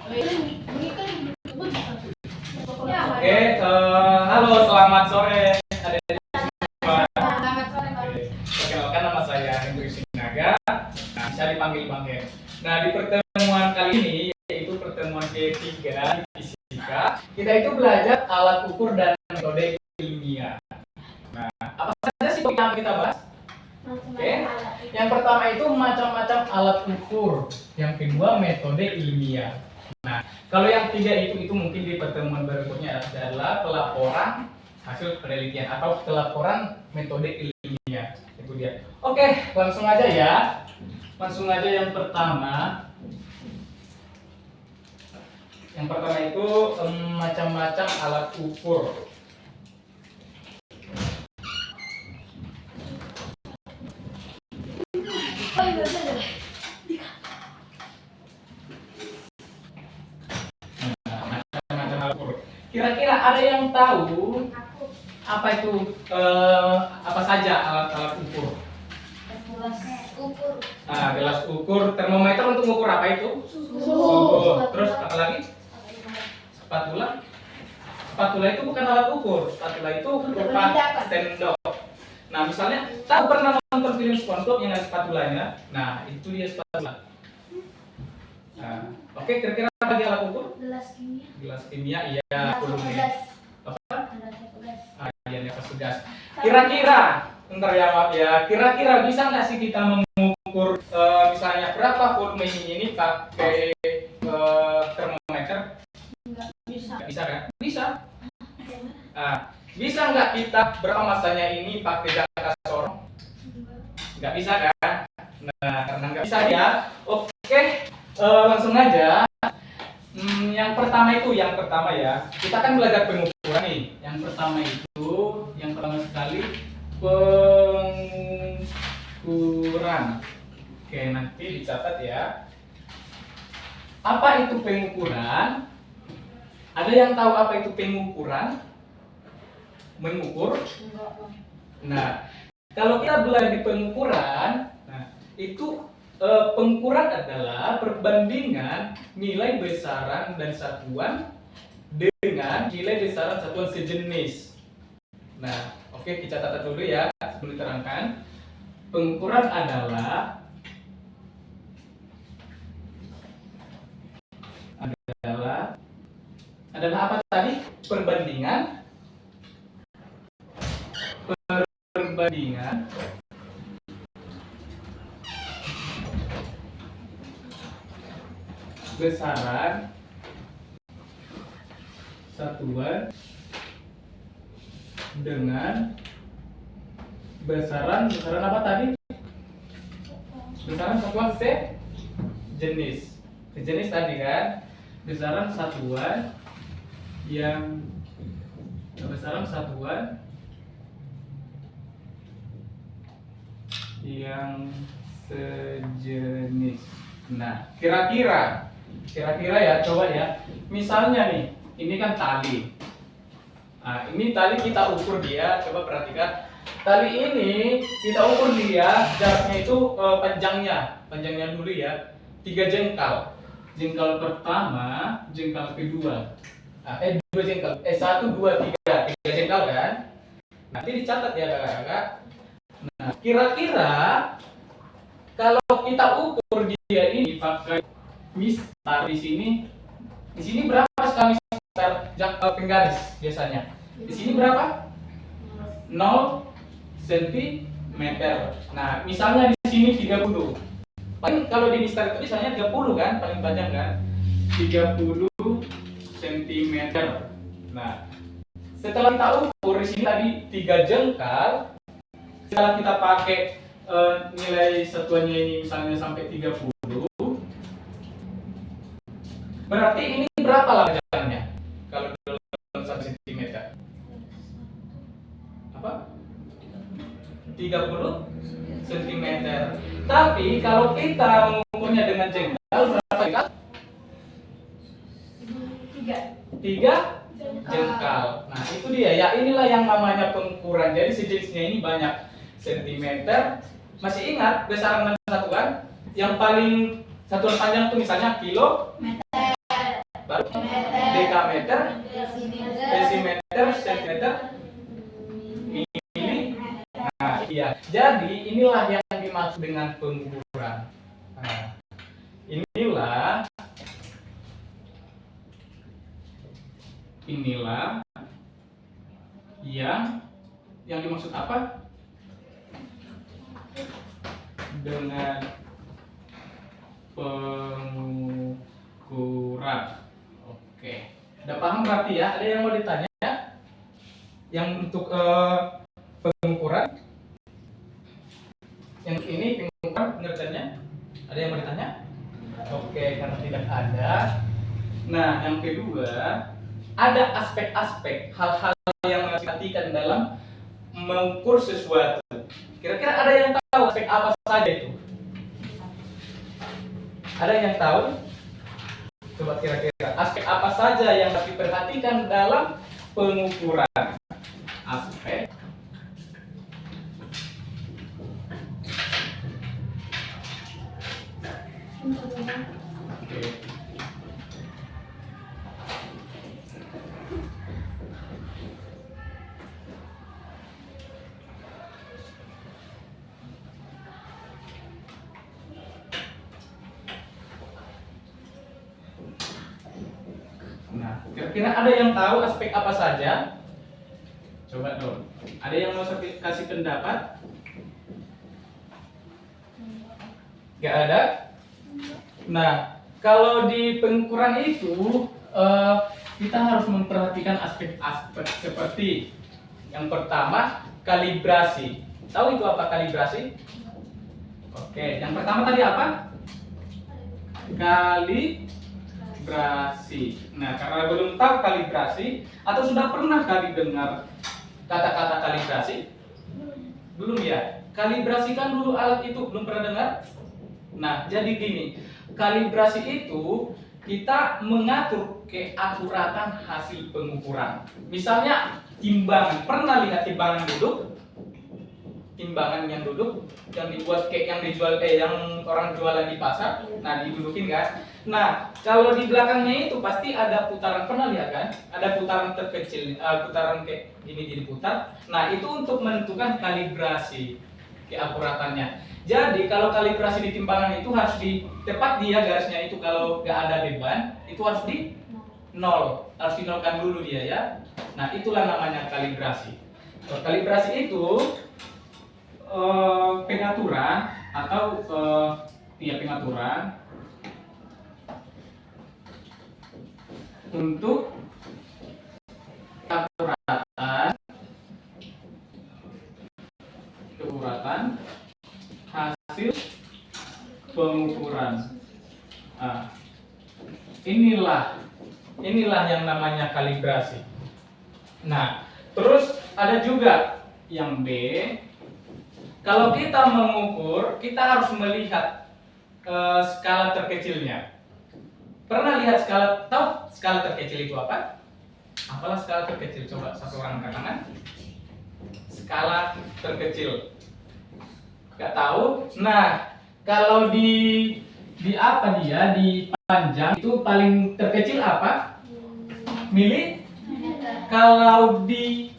Oke, halo, selamat sore. Selamat sore, Pak. Perkenalkan, nama saya Hendrik Sinaga. Nah, bisa dipanggil Bang Hen. Nah, di pertemuan kali ini, yaitu pertemuan ketiga di fisika, kita itu belajar alat ukur dan metode ilmiah. Nah, apa saja sih yang kita bahas? Oke. Yang pertama itu macam-macam alat ukur. Yang kedua metode ilmiah. Nah, kalau yang tiga itu mungkin di pertemuan berikutnya adalah pelaporan hasil penelitian atau pelaporan metode ilmiah. Itu dia. Oke, langsung aja ya. Langsung aja yang pertama. Yang pertama itu macam-macam alat ukur. Kira-kira ada yang tahu apa itu apa saja alat-alat ukur? Gelas ukur, termometer untuk mengukur apa itu? Suhu. Terus apa lagi? Spatula. Spatula itu bukan alat ukur. Spatula itu berupa sendok. Nah, misalnya tahu pernah nonton film SpongeBob yang ada spatulanya? Nah, itu dia spatula. Nah, oke, kira-kira apa dia alat ukur? Gelas kimia. Gelas kimia, iya. Volumenya. Apa? Gelas. Iya, nafas gas. Kira-kira, bentar ya, maaf ya. Kira-kira bisa nggak sih kita mengukur misalnya berapa volume ini pakai termometer? Enggak bisa. Nggak bisa kan? Bisa. Bisa nggak kita berapa masanya ini pakai jangka sorong? Nggak bisa kan? Nah, karena nggak bisa ya. Oke, langsung aja. Yang pertama ya. Kita kan belajar pengukuran nih. Yang pertama sekali pengukuran. Oke, nanti dicatat ya. Apa itu pengukuran? Ada yang tahu apa itu pengukuran? Mengukur. Nah, kalau kita belajar di pengukuran, nah, itu pengukuran adalah perbandingan nilai besaran dan satuan dengan nilai besaran satuan sejenis. Nah, oke, kita catat dulu ya sebelum diterangkan. Pengukuran adalah apa tadi? Perbandingan besaran satuan dengan besaran apa tadi? Besaran satuan sejenis. Sejenis tadi kan? Besaran satuan yang sejenis. Nah, kira-kira ya, coba ya. Misalnya nih, ini kan tali. Nah, ini tali kita ukur dia, coba perhatikan. Tali ini kita ukur dia, jaraknya itu panjangnya dulu ya. 3 jengkal. Jengkal pertama, jengkal kedua. 2 jengkal. 1, 2, 3. 3 jengkal kan? Nanti dicatat ya kakak-kakak. Nah, kira-kira kalau kita ukur dia ini pakai mistar di sini berapa sekali mistar penggaris biasanya? Di sini berapa? 0 cm. Nah, misalnya di sini 30. Paling kalau di mistar itu biasanya 30 kan, paling panjang kan? 30 cm. Nah, setelah kita ukur di sini tadi 3 jengkal, setelah kita pakai nilai satuannya ini misalnya sampai 30, berarti ini berapa lah panjangnya? Kalau dalam 1 cm. Apa? 30 cm. Tapi kalau kita mengukurnya dengan jengkal berapa jengkal? 3 jengkal. Nah, itu dia ya. Inilah yang namanya pengukuran. Jadi sejenisnya ini banyak sentimeter. Masih ingat besaran dan satuan? Yang paling satuan panjang itu misalnya kilometer. lalu dekameter, desimeter, sentimeter, mili. Nah, iya. Jadi inilah yang dimaksud dengan pengukuran. Nah, inilah yang dimaksud apa? Dengan pengukuran. Oke. Udah paham berarti ya? Ada yang mau ditanya? Yang untuk pengukuran? Yang ini pengukuran pengertiannya? Ada yang mau ditanya? Oke, karena tidak ada. Nah, yang kedua, ada aspek-aspek hal-hal yang harus diperhatikan dalam mengukur sesuatu. Kira-kira ada yang tahu aspek apa saja itu? Ada yang tahu? Coba kira-kira aspek apa saja yang harus diperhatikan dalam pengukuran? Aspek Oke. Nah, kira-kira ada yang tahu aspek apa saja? Coba dong. Ada yang mau kasih pendapat? Gak ada? Nah, kalau di pengukuran itu kita harus memperhatikan aspek-aspek seperti yang pertama kalibrasi. Tahu itu apa kalibrasi? Oke, yang pertama tadi apa? Kalibrasi. Nah, karena belum tahu kalibrasi atau sudah pernah kali dengar kata-kata kalibrasi? Belum ya? Kalibrasi kan dulu alat itu belum pernah dengar? Nah, jadi gini, kalibrasi itu kita mengatur keakuratan hasil pengukuran. Misalnya timbangan, pernah lihat timbangan duduk? Timbangan yang duduk, yang dibuat kayak yang dijual yang orang jualan di pasar. Nah, didudukin kan? Nah, kalau di belakangnya itu pasti ada putaran, pernah lihat kan? Ada putaran terkecil, putaran kayak gini jadi putar. Nah, itu untuk menentukan kalibrasi keakuratannya. Jadi kalau kalibrasi di timbangan itu harus di tepat dia garisnya itu, kalau nggak ada beban itu harus di nol, harus dinolkan dulu dia ya. Nah, itulah namanya kalibrasi. Kalibrasi itu pengaturan atau pengaturan untuk keakuratan hasil pengukuran. Nah, inilah yang namanya kalibrasi. Nah, terus ada juga yang B. Kalau kita mengukur, kita harus melihat skala terkecilnya. Pernah lihat tahu skala terkecil itu apa? Apalah skala terkecil? Coba satu orang angkat tangan. Skala terkecil. Gak tahu? Nah, kalau di apa dia? Di panjang itu paling terkecil apa? Mili? Kalau di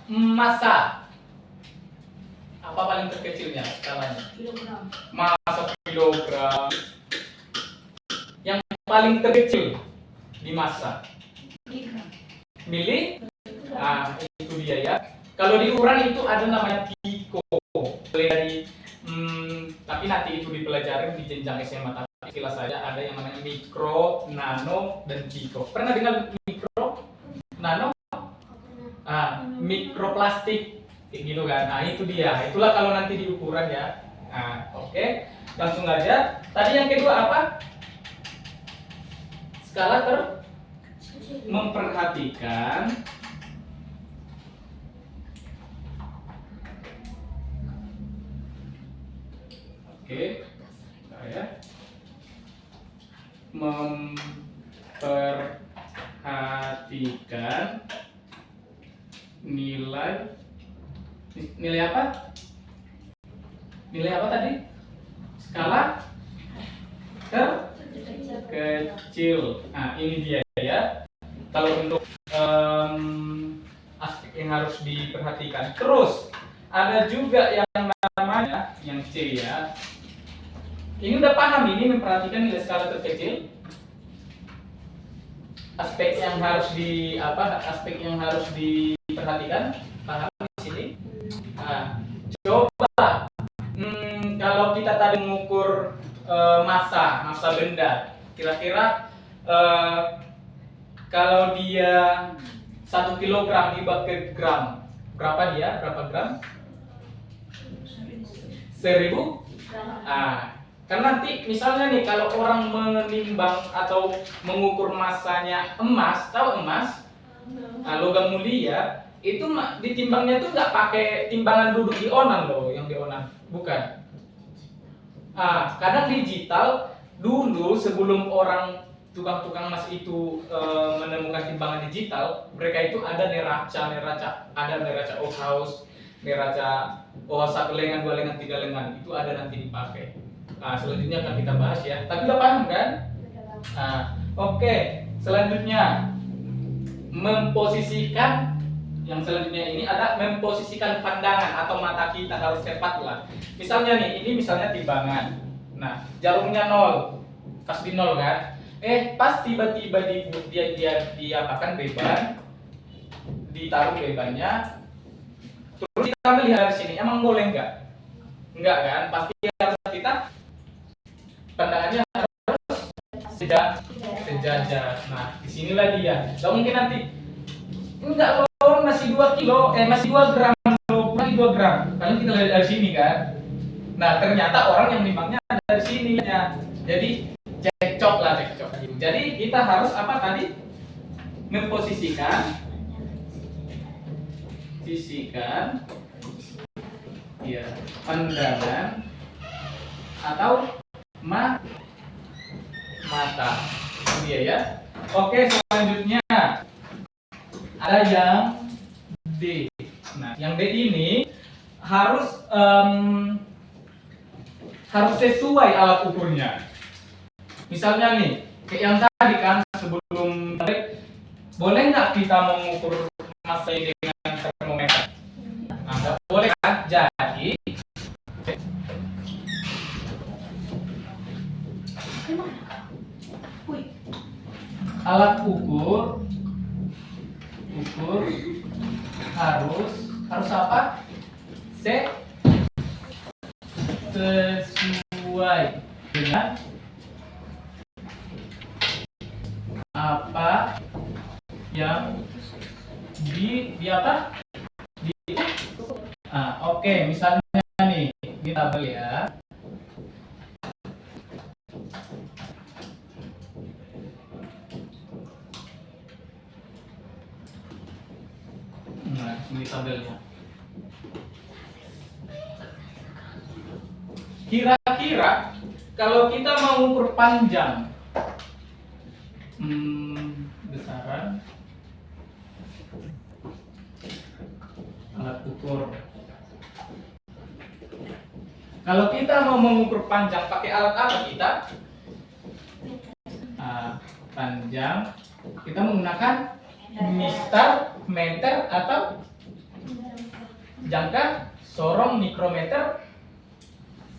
massa apa paling terkecilnya skalanya? Kilogram. Massa kilogram. Yang paling terkecil di massa? Mili? Ah, itu dia ya. Kalau di ukuran itu ada namanya piko. Dari tapi nanti itu dipelajari di jenjang SMA. Tapi sekilas saja ada yang namanya mikro, nano, dan piko. Pernah dengar mikro, nano? Mikroplastik kayak gitu kan. Nah, itu dia. Itulah kalau nanti di ukuran ya. Nah, oke. Langsung aja. Tadi yang kedua apa? Skala memperhatikan memperhatikan nilai apa? Nilai apa tadi? Skala kecil. Nah, ini dia ya. Kalau untuk aspek yang harus diperhatikan. Terus ada juga yang namanya yang C ya. Ini udah paham ini memperhatikan nilai skala terkecil. Aspek yang harus aspek yang harus diperhatikan, paham di sini? Nah, coba kalau kita tadi mengukur massa benda, kira-kira kalau dia 1 kilogram dibuat ke gram, berapa dia? Berapa gram? 1000? Karena nanti misalnya nih kalau orang menimbang atau mengukur massanya emas, tahu emas? Logam mulia itu ditimbangnya tuh nggak pakai timbangan duduk di onan loh, yang di onan, bukan. Kadang digital dulu sebelum orang tukang-tukang emas itu menemukan timbangan digital, mereka itu ada neraca Ohaus, neraca satu lengan, 2 lengan, 3 lengan, itu ada nanti dipakai. Selanjutnya akan kita bahas ya. Tapi udah paham kan? Oke. Selanjutnya memposisikan. Yang selanjutnya ini ada memposisikan pandangan atau mata kita harus tepat lah. Misalnya nih, ini misalnya timbangan. Nah, jarumnya 0, pas di 0 kan? Pas tiba-tiba dia apakan beban, ditaruh bebannya, terus kita melihat di sini, emang boleh nggak? Enggak kan? Pasti harus kita pandangannya harus sejajar. Nah, disinilah dia. Gak mungkin nanti enggak loh, masih 2 kilo, masih 2 gram loh, lagi 2 gram. Kalau kita lihat dari sini kan. Nah, ternyata orang yang nimbangnya dari sini ya. Jadi cekcok. Jadi kita harus apa tadi? Memposisikan ya, pandangan atau mata. Dia ya. Oke, selanjutnya ada yang D. Nah, yang D ini harus sesuai alat ukurnya. Misalnya nih, kayak yang tadi kan sebelum boleh nggak kita mengukur massa ini dengan termometer? Nggak boleh kan? Jadi alat ukur harus apa? Sesuai dengan apa yang di apa? Oke, misalnya nih, di tabel ya. Nah, ini tabelnya. Kira-kira kalau kita mau ukur panjang, besaran alat ukur. Kalau kita mau mengukur panjang pakai alat apa kita? Panjang kita menggunakan mistar, meter atau jangka, sorong, mikrometer,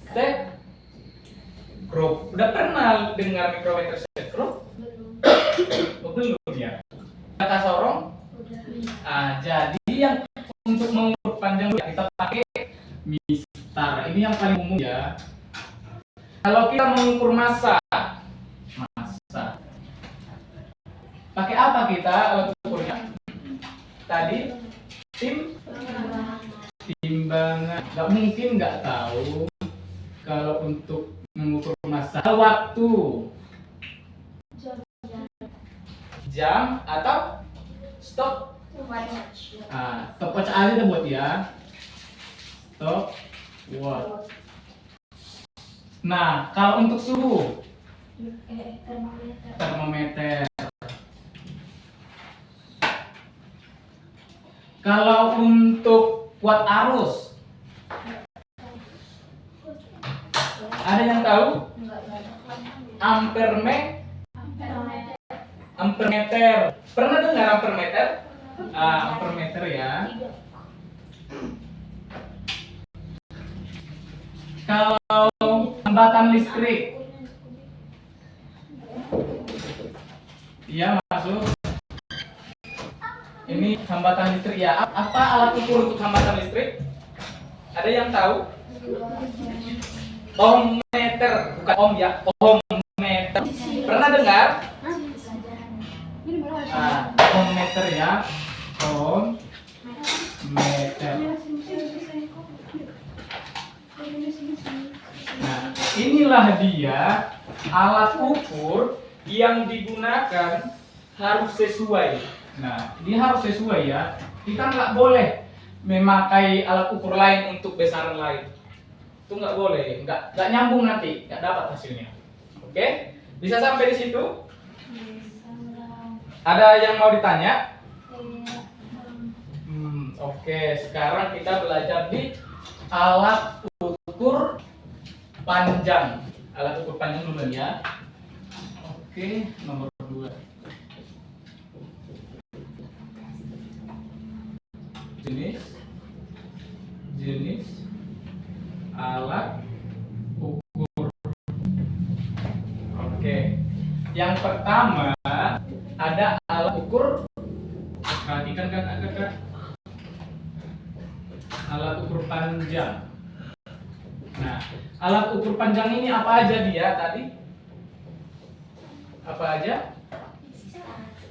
sekrup. Udah pernah dengar mikrometer, sekrup? Belum ya. Jangka sorong? Jadi yang untuk mengukur panjang kita pakai mistar. Ini yang paling umum ya. Kalau kita mengukur massa, pakai apa kita alat ukurnya? Tadi timbangan. Nggak mungkin nggak tahu kalau untuk mengukur massa. Waktu, jam atau stop. Stopwatch aja kita buat ya. Stopwatch. Nah, kalau untuk suhu, termometer. Kalau untuk kuat arus, ada yang tahu? ampermeter. Pernah dengar ampermeter? Ampermeter ya. Kalau hambatan listrik, iya masuk. Ini hambatan listrik ya. Apa alat ukur untuk hambatan listrik? Ada yang tahu? Ohmmeter, bukan ohm ya, ohmmeter. Pernah dengar? Ohmmeter ya, ohmmeter. Nah, inilah dia alat ukur yang digunakan harus sesuai. Nah, ini harus sesuai ya. Kita nggak boleh memakai alat ukur lain untuk besaran lain. Itu nggak boleh, nggak nyambung nanti, nggak dapat hasilnya. Oke, bisa sampai di situ? Ada yang mau ditanya? Oke, sekarang kita belajar di alat ukur panjang. Alat ukur panjang dulu ya. Oke, nomor 2. Jenis alat ukur. Oke, yang pertama ada alat ukur. Perhatikan kakak. Alat ukur panjang. Nah, alat ukur panjang ini apa aja dia tadi? Apa aja?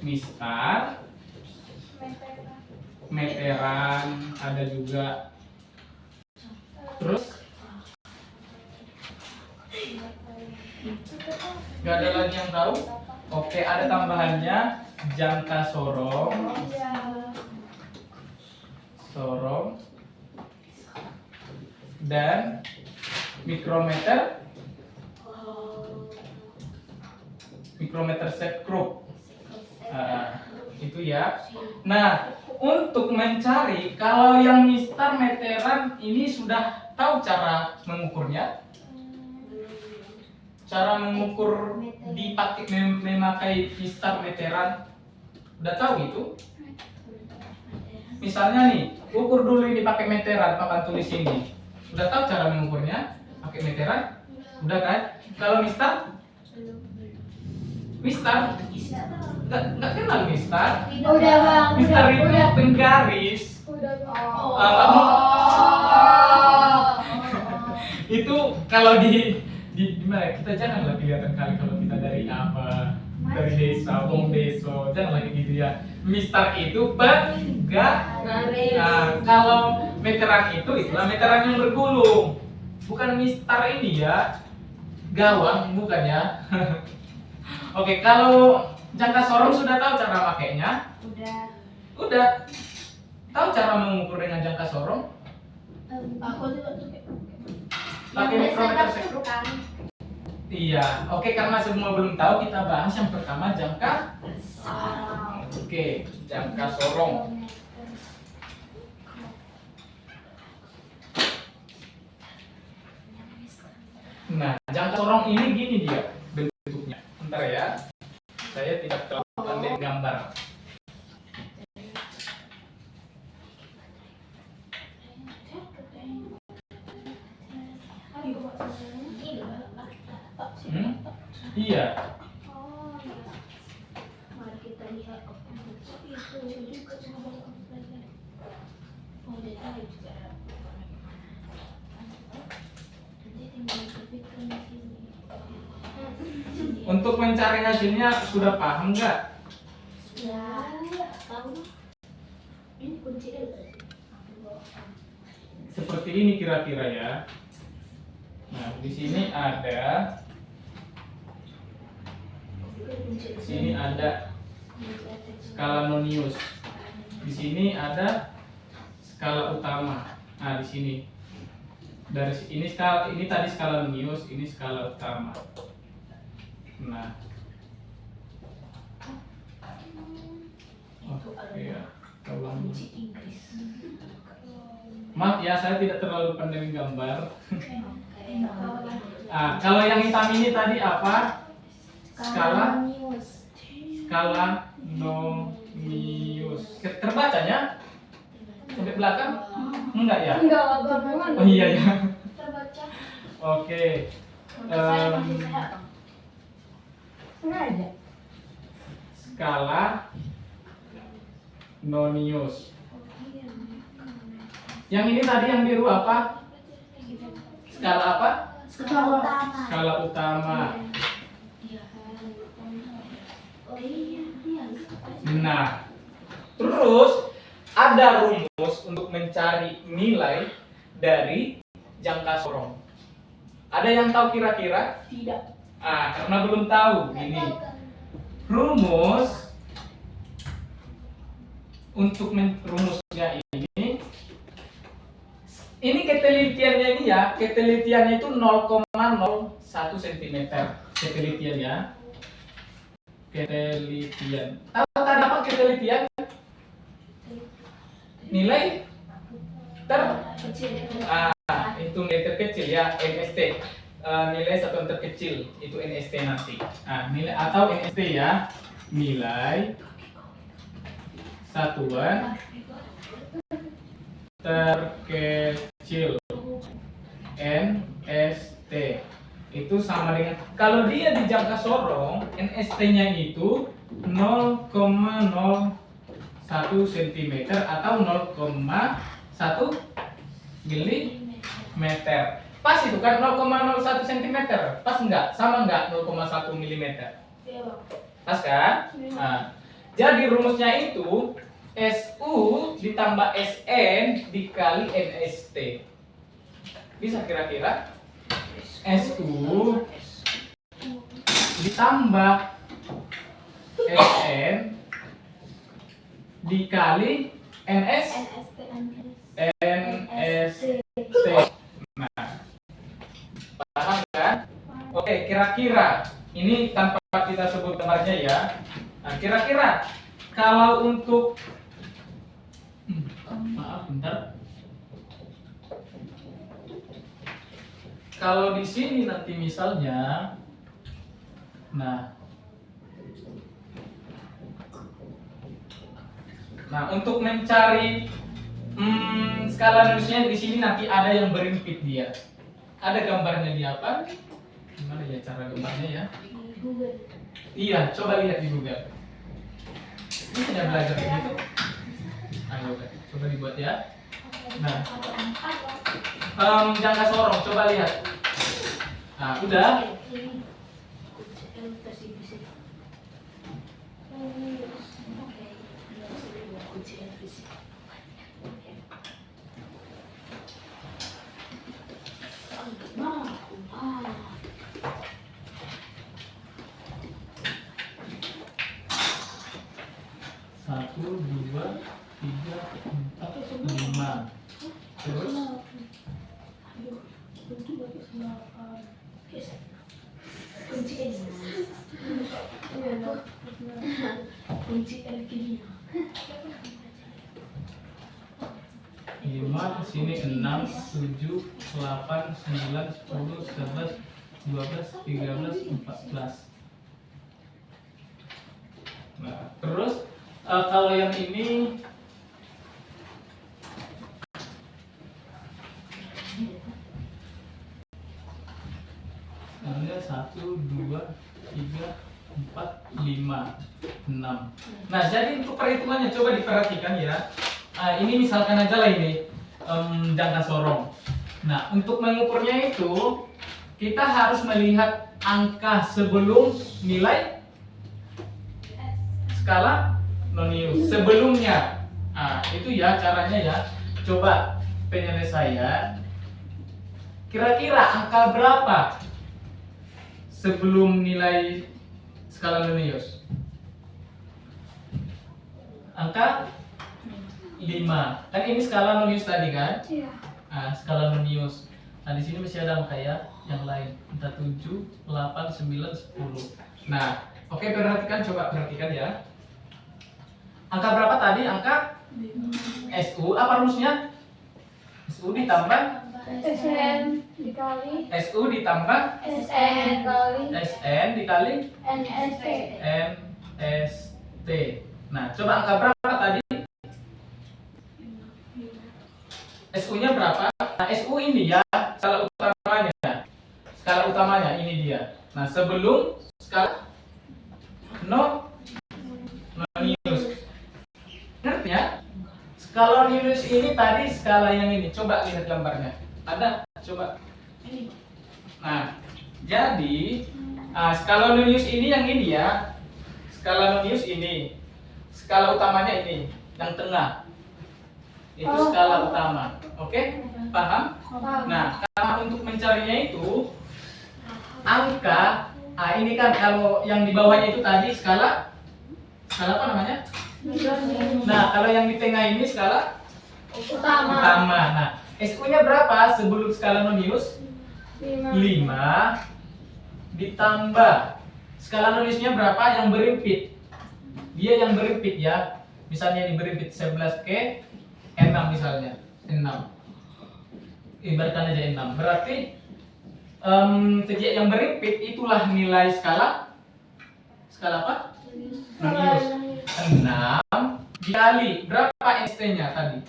Mistar, meteran, ada juga. Terus? Gak ada lagi yang tahu? Oke, ada tambahannya jangka sorong, dan mikrometer sekrup. Itu ya. Nah, untuk mencari kalau yang mistar meteran ini sudah tahu cara mengukurnya? Cara mengukur dipakai memakai mistar meteran udah tahu itu? Misalnya nih, ukur dulu ini pakai meteran, papan tulis ini. Udah tahu cara mengukurnya? Pakai meteran? Udah kan? Kalau mistar? Mistar? Nggak kenal mistar? Udah bang. Mistar itu penggaris. Itu kalau di mana kita janganlah kelihatan kali kalau kita dari apa, dari desa, wong deso, jangan lagi gitu ya. Mistar itu penggaris. Nah, kalau meteran itu itulah meteran yang bergulung, bukan mistar ini ya, gawang bukan ya. Oke, kalau jangka sorong sudah tahu cara pakainya? Udah. Tahu cara mengukur dengan jangka sorong? Aku juga tuh Pakai mikrometer sekrup. Iya, oke, karena semua belum tahu, kita bahas yang pertama jangka sorong. Oke, jangka sorong. Nah, jangka sorong ini gini dia bentuknya. Bentar ya, saya tidak terlalu pandai gambar. Iya. Mari kita lihat. Untuk mencari hasilnya sudah paham nggak? Sudah. Tahu. Ini kunci L. Seperti ini kira-kira ya. Nah, di sini ada skala nonius. Di sini ada skala utama. Nah, di sini dari ini skala, ini tadi skala nonius, ini skala utama. Nah, oke ya. Maaf ya, saya tidak terlalu pandai gambar. Kalau yang hitam ini tadi apa? Skala News. Skalanomius. Terbacanya sampai belakang? Enggak ya? Enggak apa-apa. Oh iya ya. Terbaca. Oke. Saya masih sehat. Sengaja. Skala nonius. Yang ini tadi yang biru apa? Skala apa? Skala utama. Skala utama. Nah, terus ada rumus untuk mencari nilai dari jangka sorong. Ada yang tahu kira-kira? Tidak. Karena belum tahu ini. Rumus untuk rumusnya ini ketelitiannya ini ya, ketelitiannya itu 0,01 cm. Ketelitian ya. Ketelitian. Tahu tadi apa ketelitian? Nilai Kecil. itu nilai terkecil ya, NST. Nilai satuan terkecil itu NST nanti. Nilai atau NST ya, nilai satuan terkecil NST itu sama dengan, kalau dia di jangka sorong NST-nya itu 0,01 cm atau 0,1 mm. Pas itu kan 0,01 cm. Pas enggak? Sama enggak 0,1 mm? Iya, Bang. Pas kan? Jadi rumusnya itu SU ditambah SN dikali NST. Bisa kira-kira? SU ditambah SN dikali NST. Nah, paham kan? Oke, kira-kira ini tanpa kita sebut nomornya ya. Kira-kira kalau untuk maaf bentar. Kalau di sini nanti misalnya, nah untuk mencari skala nilainya di sini nanti ada yang berimpit dia. Ada gambarnya di apa? Gimana ya cara gambarnya ya? Google. Iya, coba lihat di Google. Ini sudah belajar begitu? Ayo, coba dibuat ya. Nah, jangka sorong, coba lihat. Nah, udah. Satu, dua, tiga, empat, lima. Terus Kunci LKD. 5, sini 6, 7, 8, 9, 10, 11, 12, 13, 14. Nah, terus kalau yang ini ada 1, 2, 3, 4, 5, 6. Nah, jadi untuk perhitungannya coba diperhatikan ya. Ini misalkan aja lah ini jangka sorong. Nah, untuk mengukurnya itu kita harus melihat angka sebelum nilai skala nonius sebelumnya. Itu ya caranya ya. Coba penyelesaian. Kira-kira angka berapa sebelum nilai skala nonius? Angka 5. Kan ini skala nonius tadi kan? Iya. Skala nonius. Nah, di sini masih ada angka ya yang lain. Entah 7, 8, 9, 10. Nah, oke, coba perhatikan ya. Angka berapa tadi? Angka SU. Apa rumusnya? SU SU ditambah SN dikali SU ditambah SN dikali SN dikali NST. MST. Nah, coba angka berapa tadi? SU-nya berapa? Nah, SU ini ya, skala utamanya. Skala utamanya ini dia. Nah, sebelum skala nonius. Ngerti ya? Skala nonius ini tadi skala yang ini. Coba lihat gambarnya. Ada? Coba. Nah, jadi skala nonius ini yang ini ya. Skala nonius ini. Skala utamanya ini, yang tengah. Itu skala utama. Oke? Paham? Nah, karena untuk mencarinya itu angka, ini kan kalau yang di bawahnya itu tadi skala apa namanya? Nah, kalau yang di tengah ini skala utama. Nah, SU-nya berapa sebelum skala nonius? 5 ditambah skala noniusnya berapa yang berimpit? Dia yang berimpit ya. Misalnya ini berimpit 11K 6 misalnya. 6. Ibaratkan aja 6. Berarti sejak yang berimpit itulah nilai skala apa? Nonius. 6 dikali berapa NST-nya tadi?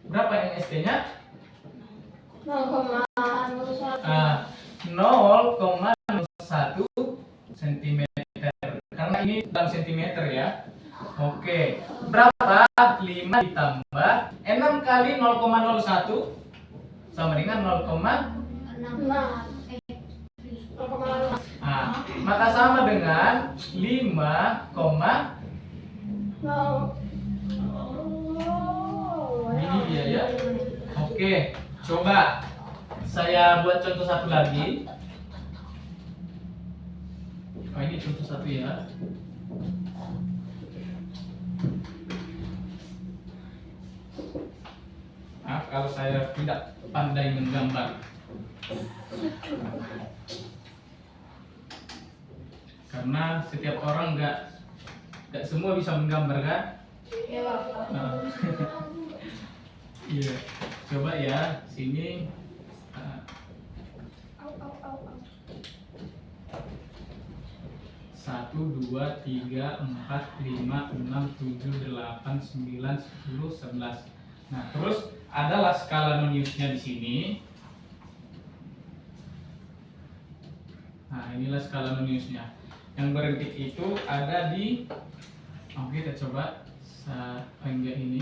Berapa NST-nya? 0,01 cm. Karena ini dalam cm ya. Oke. Berapa? 5 ditambah 6 kali 0,01 sama dengan 0,6. Maka sama dengan 5, ini dia ya. Oke, coba saya buat contoh satu lagi. Ini contoh satu ya. Maaf kalau saya tidak pandai menggambar. Karena setiap orang nggak semua bisa menggambar kan? Iya. Coba ya sini. 1, 2, 3, 4, 5, 6, 7, 8, 9, 10, 11. Nah, terus adalah skala noniusnya di sini. Nah, inilah skala noniusnya. Yang berimpit itu ada di, kita coba enggak ini.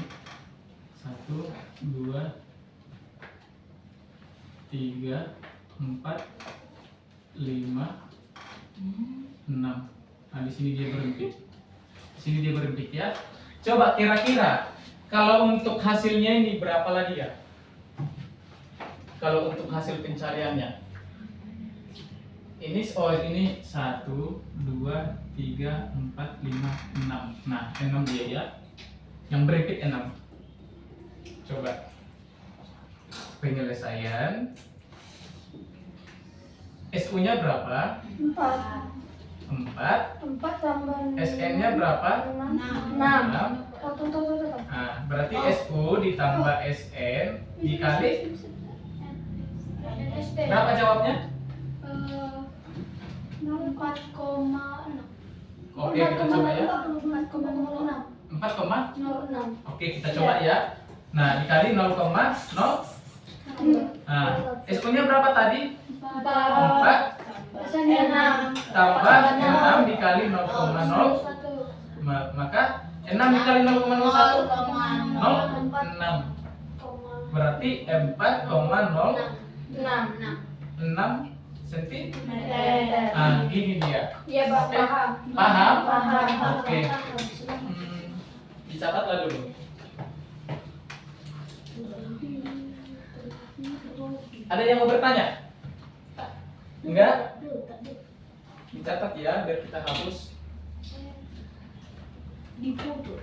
1, 2, 3, 4, 5, 6. Nah, di sini dia berhenti. Di sini dia berhenti ya. Coba kira-kira kalau untuk hasilnya ini berapa lagi ya? Kalau untuk hasil pencariannya. Ini 1, 2, 3, 4, 5, 6. Nah, 6 dia ya. Yang berhenti 6. Coba penyelesaian. SU-nya berapa? 4 tambah SN-nya berapa? 6. 6. Nah, berarti SU ditambah SN dikali berapa jawabnya? 4,6. Oke, kita coba ya. 4,06. 4, oke, kita coba ya. Nah, dikali 0,0. Nah, SU-nya berapa tadi? 4 tambah 6 dikali 0,0. Maka 6 dikali 0,01 0,6. Berarti 4,06 cm. Nah, gini dia. Iya, Pak, Oke. paham. Paham? Oke. Dicatatlah dulu. Ada yang mau bertanya? Enggak? Dicatat ya, biar kita hapus. Di foto.